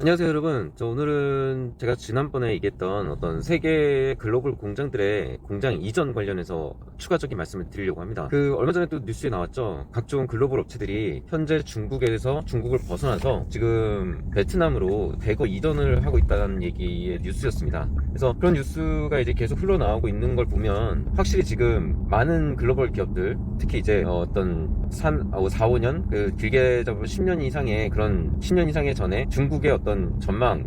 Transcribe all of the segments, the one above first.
안녕하세요 여러분. 오늘은 제가 지난번에 얘기했던 어떤 세계 글로벌 공장들의 공장 이전 관련해서 추가적인 말씀을 드리려고 합니다. 얼마 전에 또 뉴스에 나왔죠. 각종 글로벌 업체들이 현재 중국에서 중국을 벗어나서 지금 베트남으로 대거 이전을 하고 있다는 얘기의 뉴스였습니다. 그래서 그런 뉴스가 이제 계속 흘러나오고 있는 걸 보면 확실히 지금 많은 글로벌 기업들, 특히 이제 어떤 4, 5년 길게 잡으면 10년 이상의 그런 10년 이상의 전에 중국의 어떤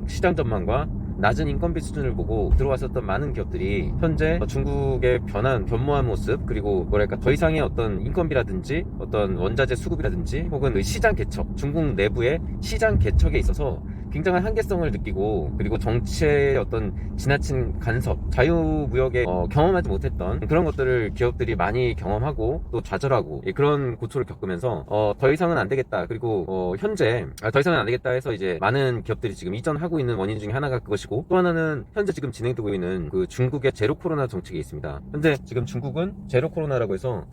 시장 전망과 낮은 인건비 수준을 보고 들어왔었던 많은 기업들이 현재 중국의 변모한 모습, 그리고 뭐랄까 더 이상의 어떤 인건비라든지 어떤 원자재 수급이라든지 혹은 시장 개척, 중국 내부의 시장 개척에 있어서 굉장한 한계성을 느끼고, 그리고 정치의 어떤 지나친 간섭, 자유무역에 경험하지 못했던 그런 것들을 기업들이 많이 경험하고 또 좌절하고 그런 고초를 겪으면서 더 이상은 안 되겠다, 그리고 현재 더 이상은 안 되겠다 해서 이제 많은 기업들이 지금 이전하고 있는 원인 중에 하나가 그것이고, 또 하나는 현재 지금 진행되고 있는 중국의 제로 코로나 정책이 있습니다. 현재 지금 중국은 제로 코로나라고 해서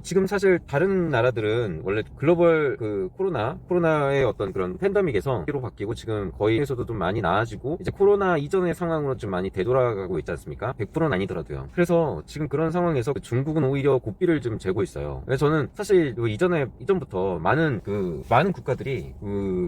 지금 사실 다른 나라들은 원래 글로벌 코로나의 어떤 그런 팬데믹에서 로 바뀌고 지금 거의에서도 좀 많이 나아지고 이제 코로나 이전의 상황으로 좀 많이 되돌아가고 있지 않습니까? 100%는 아니더라도요. 그래서 지금 그런 상황에서 중국은 오히려 고삐를 좀 재고 있어요. 그래서 저는 사실 이전부터 많은 국가들이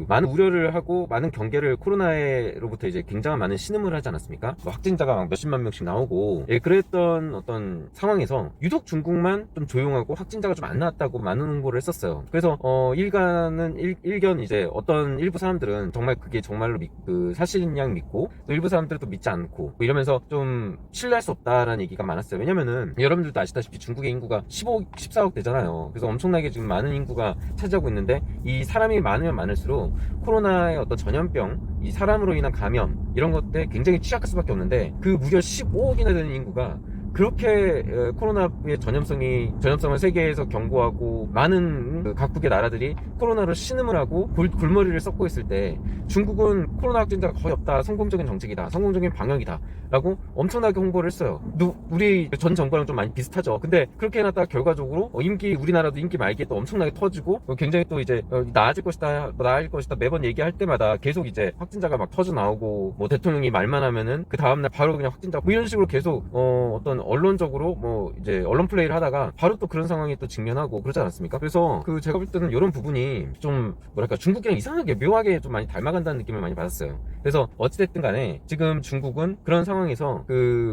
많은 우려를 하고 많은 경계를 코로나로부터 이제 굉장한 많은 신음을 하지 않았습니까? 확진자가 막 몇십만 명씩 나오고 그랬던 어떤 상황에서 유독 중국만 좀 조용하고 확진자가 좀 안 나왔다고 많은 홍보를 했었어요. 그래서 일견 이제 어떤 일부 사람들은 정말 그게 정말로 사실인 양 믿고, 또 일부 사람들은 또 믿지 않고 이러면서 좀 신뢰할 수 없다라는 얘기가 많았어요. 왜냐면은 여러분들도 아시다시피 중국의 인구가 14억 되잖아요. 그래서 엄청나게 지금 많은 인구가 차지하고 있는데, 이 사람이 많으면 많을수록 코로나의 어떤 전염병, 이 사람으로 인한 감염 이런 것들에 굉장히 취약할 수밖에 없는데, 무려 15억이나 되는 인구가 그렇게 코로나의 전염성을 세계에서 경고하고 많은 각국의 나라들이 코로나로 신음을 하고 골머리를 썩고 있을 때, 중국은 코로나 확진자가 거의 없다, 성공적인 정책이다, 성공적인 방역이다 라고 엄청나게 홍보를 했어요. 우리 전 정부랑 좀 많이 비슷하죠. 근데 그렇게 해놨다가 결과적으로 우리나라도 임기 말기에 또 엄청나게 터지고 굉장히 또 이제 나아질 것이다 매번 얘기할 때마다 계속 이제 확진자가 막 터져 나오고, 대통령이 말만 하면은 그 다음날 바로 그냥 확진자 이런 식으로 계속 어떤 언론적으로 이제 언론 플레이를 하다가 바로 또 그런 상황이 또 직면하고 그러지 않았습니까? 그래서 제가 볼 때는 이런 부분이 좀 중국이랑 이상하게 묘하게 좀 많이 닮아간다는 느낌을 많이 받았어요. 그래서 어찌됐든 간에 지금 중국은 그런 상황에서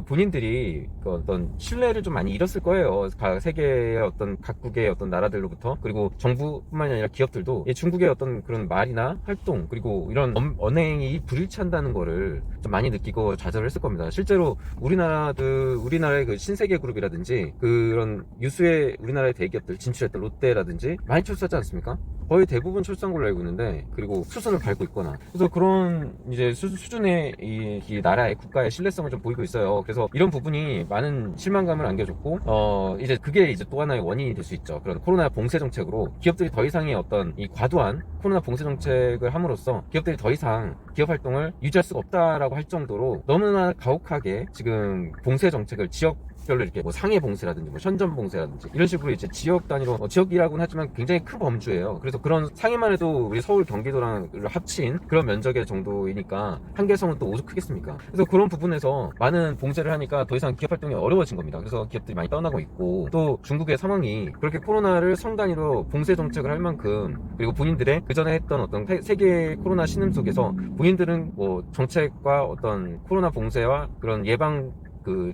본인들이 어떤 신뢰를 좀 많이 잃었을 거예요. 세계의 어떤 각국의 어떤 나라들로부터, 그리고 정부뿐만이 아니라 기업들도 중국의 어떤 그런 말이나 활동, 그리고 이런 언행이 불일치한다는 거를 좀 많이 느끼고 좌절을 했을 겁니다. 실제로 우리나라의 신세계 그룹이라든지 그런 유수의 우리나라의 대기업들 진출했던 롯데라든지 많이 출소하지 않습니까? 거의 대부분 출소한 걸로 알고 있는데, 그리고 수순을 밟고 있거나, 그래서 그런 이제 수준의 이 나라의 국가의 신뢰성을 좀 보이고 있어요. 그래서 이런 부분이 많은 실망감을 안겨줬고, 이제 그게 이제 또 하나의 원인이 될 수 있죠. 그런 코로나 봉쇄 정책으로 기업들이 더 이상의 어떤 이 과도한 코로나 봉쇄 정책을 함으로써 기업들이 더 이상 기업 활동을 유지할 수가 없다라고 할 정도로 너무나 가혹하게 지금 봉쇄 정책을 지역별로 이렇게 상해 봉쇄라든지 현전 봉쇄라든지 이런 식으로 이제 지역 단위로, 지역이라고는 하지만 굉장히 큰 범주예요. 그래서 그런 상해만 해도 우리 서울 경기도랑 합친 그런 면적의 정도이니까 한계성은 또 오죽 크겠습니까? 그래서 그런 부분에서 많은 봉쇄를 하니까 더 이상 기업 활동이 어려워진 겁니다. 그래서 기업들이 많이 떠나고 있고, 또 중국의 상황이 그렇게 코로나를 성 단위로 봉쇄 정책을 할 만큼, 그리고 본인들의 그전에 했던 어떤 세계 코로나 신음 속에서 본인들은 정책과 어떤 코로나 봉쇄와 그런 예방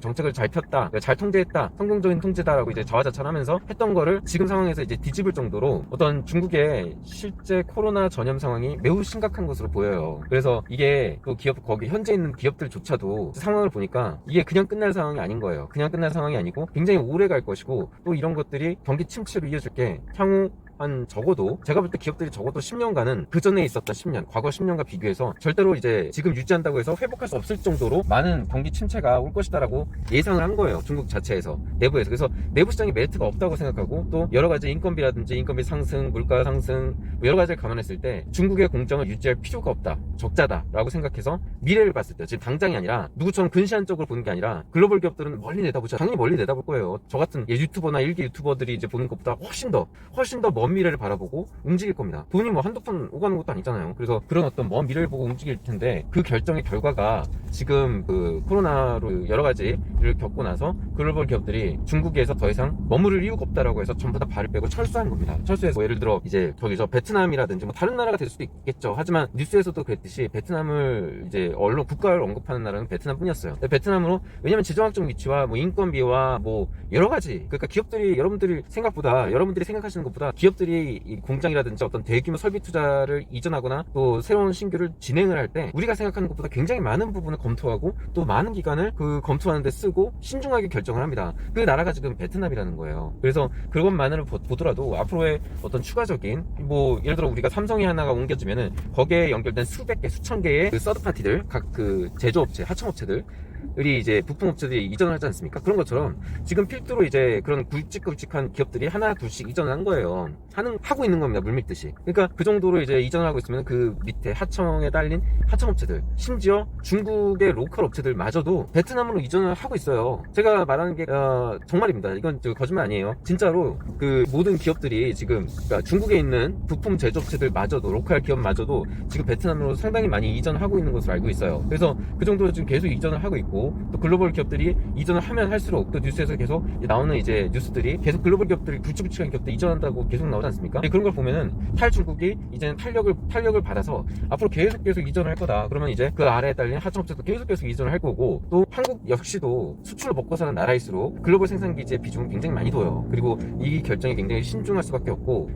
정책을 잘 폈다, 잘 통제했다, 성공적인 통제다라고 이제 자화자찬하면서 했던 거를 지금 상황에서 이제 뒤집을 정도로 어떤 중국의 실제 코로나 전염 상황이 매우 심각한 것으로 보여요. 그래서 이게 또 거기 현재 있는 기업들조차도 상황을 보니까 이게 그냥 끝날 상황이 아닌 거예요. 그냥 끝날 상황이 아니고 굉장히 오래 갈 것이고, 또 이런 것들이 경기 침체로 이어질 게 향후 적어도 제가 볼 때 기업들이 적어도 10년간은 그 전에 있었던 10년, 과거 10년과 비교해서 절대로 이제 지금 유지한다고 해서 회복할 수 없을 정도로 많은 경기 침체가 올 것이다라고 예상을 한 거예요. 중국 자체에서, 내부에서. 그래서 내부 시장에 메리트가 없다고 생각하고, 또 여러 가지 인건비라든지 인건비 상승, 물가 상승 여러 가지를 감안했을 때 중국의 공정을 유지할 필요가 없다, 적자다라고 생각해서 미래를 봤을 때, 지금 당장이 아니라 누구처럼 근시안적으로 보는 게 아니라 글로벌 기업들은 멀리 내다보죠. 당연히 멀리 내다볼 거예요. 저 같은 유튜버나 일개 유튜버들이 이제 보는 것보다 훨씬 더 먼 미래를 바라보고 움직일 겁니다. 돈이 뭐 한두 푼 오가는 것도 아니잖아요. 그래서 그런 어떤 먼 미래를 보고 움직일 텐데, 그 결정의 결과가 지금 그 코로나로 여러 가지를 겪고 나서 글로벌 기업들이 중국에서 더 이상 머무를 이유가 없다라고 해서 전부 다 발을 빼고 철수한 겁니다. 철수해서 뭐 예를 들어 이제 저기서 베트남이라든지 뭐 다른 나라가 될 수도 있겠죠. 하지만 뉴스에서도 그랬듯이 베트남을 이제 언론 국가를 언급하는 나라는 베트남뿐이었어요. 베트남으로, 왜냐면 지정학적 위치와 뭐 인건비와 뭐 여러 가지, 그러니까 기업들이 여러분들이 생각하시는 것보다 기업들이 이 공장이라든지 어떤 대규모 설비 투자를 이전하거나 또 새로운 신규를 진행을 할 때 우리가 생각하는 것보다 굉장히 많은 부분을 검토하고 또 많은 기간을 그 검토하는 데 쓰고 신중하게 결정을 합니다. 그 나라가 지금 베트남이라는 거예요. 그래서 그것만을 보더라도 앞으로의 어떤 추가적인, 뭐 예를 들어 우리가 삼성이 하나가 옮겨지면은 거기에 연결된 수백 개, 수천 개의 그 서드 파티들, 각 그 제조업체, 하청업체들 이 이제 부품업체들이 이전을 하지 않습니까? 그런 것처럼 지금 필두로 이제 그런 굵직굵직한 기업들이 하나 둘씩 이전을 한 거예요. 하고 있는 겁니다. 물밀듯이. 그러니까 그 정도로 이제 이전을 하고 있으면 그 밑에 하청에 딸린 하청업체들, 심지어 중국의 로컬 업체들마저도 베트남으로 이전을 하고 있어요. 제가 말하는 게 정말입니다. 이건 거짓말 아니에요. 진짜로 그 모든 기업들이 지금, 그러니까 중국에 있는 부품 제조업체들마저도, 로컬 기업마저도 지금 베트남으로 상당히 많이 이전하고 있는 것으로 알고 있어요. 그래서 그 정도로 지금 계속 이전을 하고 있고, 또 글로벌 기업들이 이전을 하면 할수록 또 뉴스에서 계속 나오는 이제 뉴스들이 계속 글로벌 기업들이 굵직굵직한 기업들 이전한다고 계속 나오지 않습니까? 그런 걸 보면은 탈중국이 이제는 탄력을 받아서 앞으로 계속 이전을 할 거다. 그러면 이제 그 아래에 딸린 하청업체도 계속 이전을 할 거고, 또 한국 역시도 수출로 먹고 사는 나라일수록 글로벌 생산 기지의 비중은 굉장히 많이 둬요. 그리고 이 결정이 굉장히 신중할 수밖에 없고,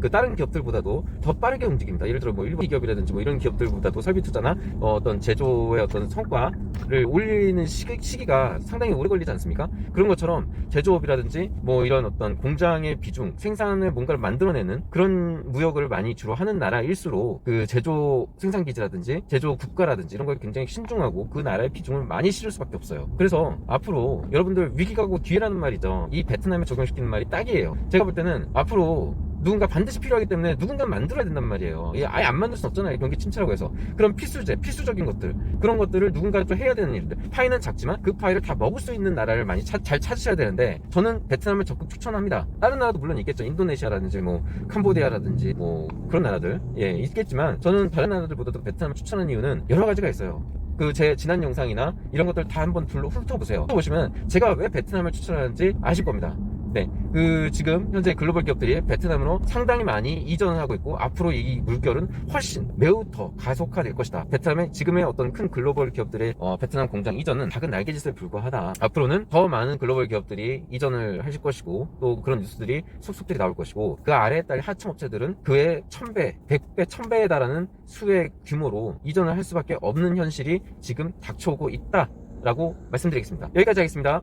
그 다른 기업들보다도 더 빠르게 움직입니다. 예를 들어 뭐 일본 기업이라든지 뭐 이런 기업들보다도 설비 투자나 어떤 제조의 어떤 성과를 올리는 시기가 상당히 오래 걸리지 않습니까? 그런 것처럼 제조업이라든지 뭐 이런 어떤 공장의 비중, 생산을 뭔가를 만들어내는 그런 무역을 많이 주로 하는 나라일수록 그 제조 생산기지라든지 제조 국가라든지 이런 걸 굉장히 신중하고 그 나라의 비중을 많이 실을 수밖에 없어요. 그래서 앞으로 여러분들 위기가 오고 기회라는 말이죠. 이 베트남에 적용시키는 말이 딱이에요. 제가 볼 때는 앞으로 누군가 반드시 필요하기 때문에 누군가 만들어야 된단 말이에요. 아예 안 만들 수 없잖아요. 경기 침체라고 해서. 그럼 필수적인 것들, 그런 것들을 누군가 좀 해야 되는 일들. 파이는 작지만 그 파이를 다 먹을 수 있는 나라를 많이 잘 찾으셔야 되는데, 저는 베트남을 적극 추천합니다. 다른 나라도 물론 있겠죠. 인도네시아라든지 뭐 캄보디아라든지 뭐 그런 나라들 있겠지만, 저는 다른 나라들보다도 베트남을 추천하는 이유는 여러 가지가 있어요. 제 지난 영상이나 이런 것들 다 한번 훑어보세요. 보시면 제가 왜 베트남을 추천하는지 아실 겁니다. 네, 지금 현재 글로벌 기업들이 베트남으로 상당히 많이 이전을 하고 있고, 앞으로 이 물결은 훨씬 매우 더 가속화될 것이다. 베트남의 지금의 어떤 큰 글로벌 기업들의 베트남 공장 이전은 작은 날개짓에 불과하다. 앞으로는 더 많은 글로벌 기업들이 이전을 하실 것이고, 또 그런 뉴스들이 속속들이 나올 것이고, 그 아래에 딸린 하청업체들은 그의 1000배, 100배, 1000배에 달하는 수의 규모로 이전을 할 수밖에 없는 현실이 지금 닥쳐오고 있다라고 말씀드리겠습니다. 여기까지 하겠습니다.